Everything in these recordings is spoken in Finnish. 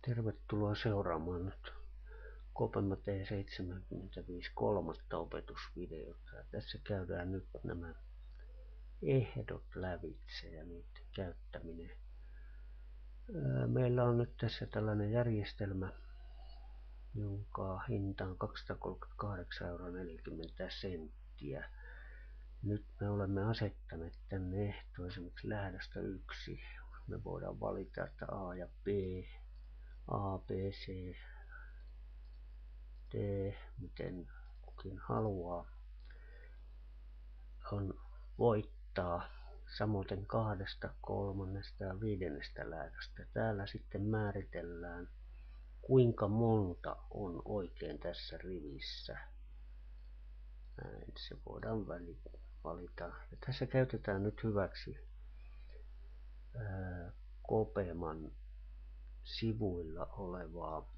Tervetuloa seuraamaan nyt Kopema T75 kolmatta opetusvideota. Ja tässä käydään nyt nämä ehdot lävitse ja niiden käyttäminen. Meillä on nyt tässä tällainen järjestelmä, jonka hinta on 238,40 €. Nyt me olemme asettaneet tänne ehto esimerkiksi lähdöstä 1. Me voidaan valita, että A ja B, A, B, C, D, miten kukin haluaa, on voittaa, samoin 2., 3. ja 5. lähdöstä. Täällä sitten määritellään, kuinka monta on oikein tässä rivissä. Näin se voidaan valita. Ja tässä käytetään nyt hyväksi Kopeman sivuilla olevaa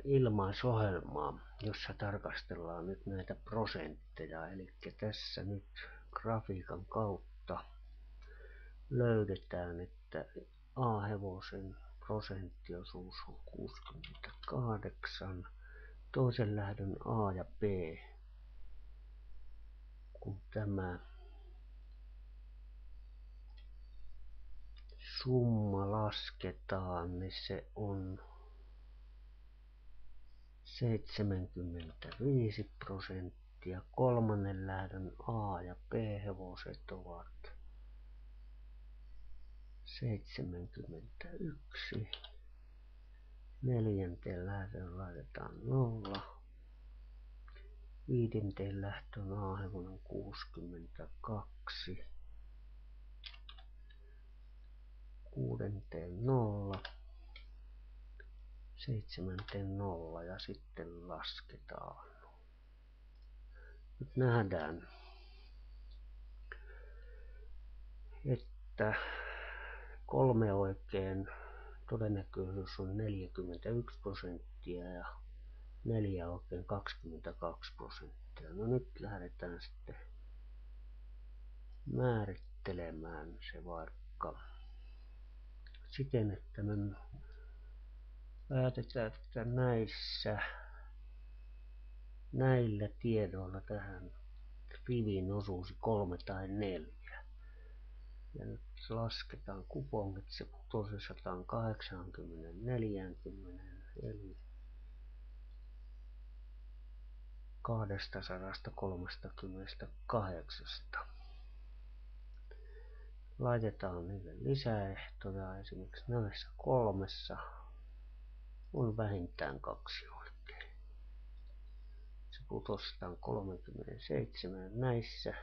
ilmaisohjelmaa, jossa tarkastellaan nyt näitä prosentteja. Eli tässä nyt grafiikan kautta löydetään, että A-hevosen prosenttiosuus on 68, toisen lähdön A ja B, kun tämä summa lasketaan, niin se on 75%, kolmannen lähdön A ja B hevoset ovat 71, neljänteen lähdön laitetaan 0, viidenteen lähtöön A-hevonen 62, kuudenteen 0, seitsemänteen 0 ja sitten lasketaan. Nyt nähdään, että 3 oikein todennäköisyys on 41% ja 4 oikein 22%. No nyt lähdetään sitten määrittelemään se vaikka siten, että me päätetään, että näillä tiedoilla tähän rivin osuisi 3 tai 4. Ja nyt lasketaan kupongit, se putosi 180:stä 40, eli 238. Laitetaan niille lisäehtoja, esimerkiksi näissä 3 on vähintään 2 oikein. Se putosi 137, näissä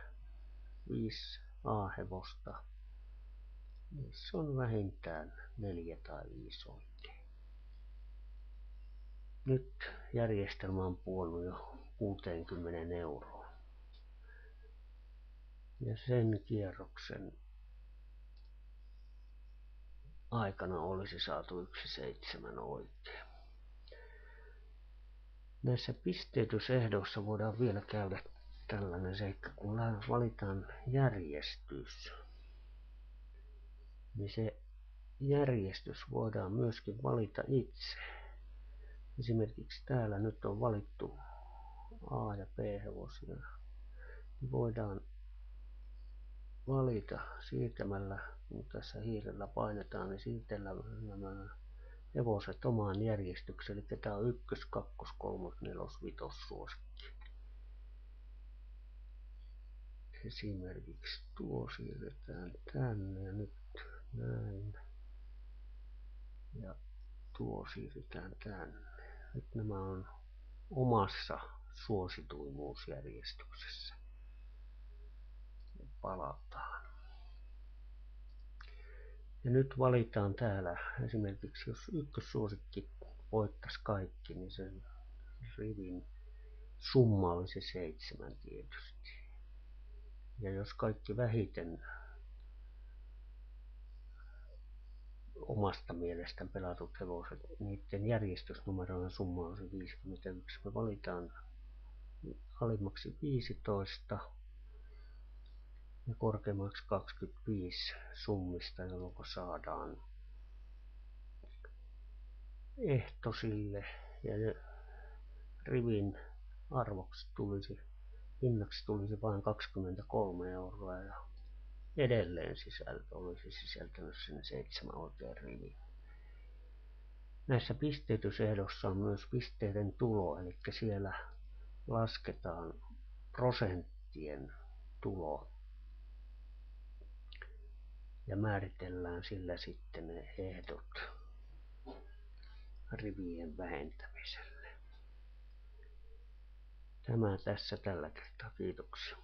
5 A-hevosta, niissä on vähintään 4 tai 5 oikein. Nyt järjestelmä on pudonnut jo 60 €. Ja sen kierroksen aikana olisi saatu 1,7 oikein. Näissä pisteytysehdoissa voidaan vielä käydä tällainen seikka, kun valitaan järjestys, niin se järjestys voidaan myöskin valita itse. Esimerkiksi täällä nyt on valittu A- ja B-hevosia. Voidaan valita siirtämällä, kun tässä hiirellä painetaan, niin siirtellä nämä hevoset omaan järjestykseen. Eli tämä on 1, 2, 3, 4, 5 suosikki. Esimerkiksi tuo siirretään tänne ja nyt näin. Ja tuo siirretään tänne. Nyt nämä on omassa suosituimmuusjärjestyksessä. Palataan. Ja nyt valitaan täällä esimerkiksi, jos ykkössuosikki voittaisi kaikki, niin sen rivin summa olisi 7 tietysti. Ja jos kaikki vähiten omasta mielestä pelatut hevoset, niiden järjestysnumeroiden summa on se 51. Me valitaan alimmaksi 15 ja korkeammaksi 25 summista, jolloin saadaan ehto sille ja rivin arvoksi hinnaksi tulisi vain 23 euroa ja edelleen olisi sisältänyt sen 7 oikein riviä. Näissä pisteytysehdoissa on myös pisteiden tulo, eli siellä lasketaan prosenttien tulo ja määritellään sillä sitten ne ehdot rivien vähentämiselle. Tämä tässä tällä kertaa. Kiitoksia.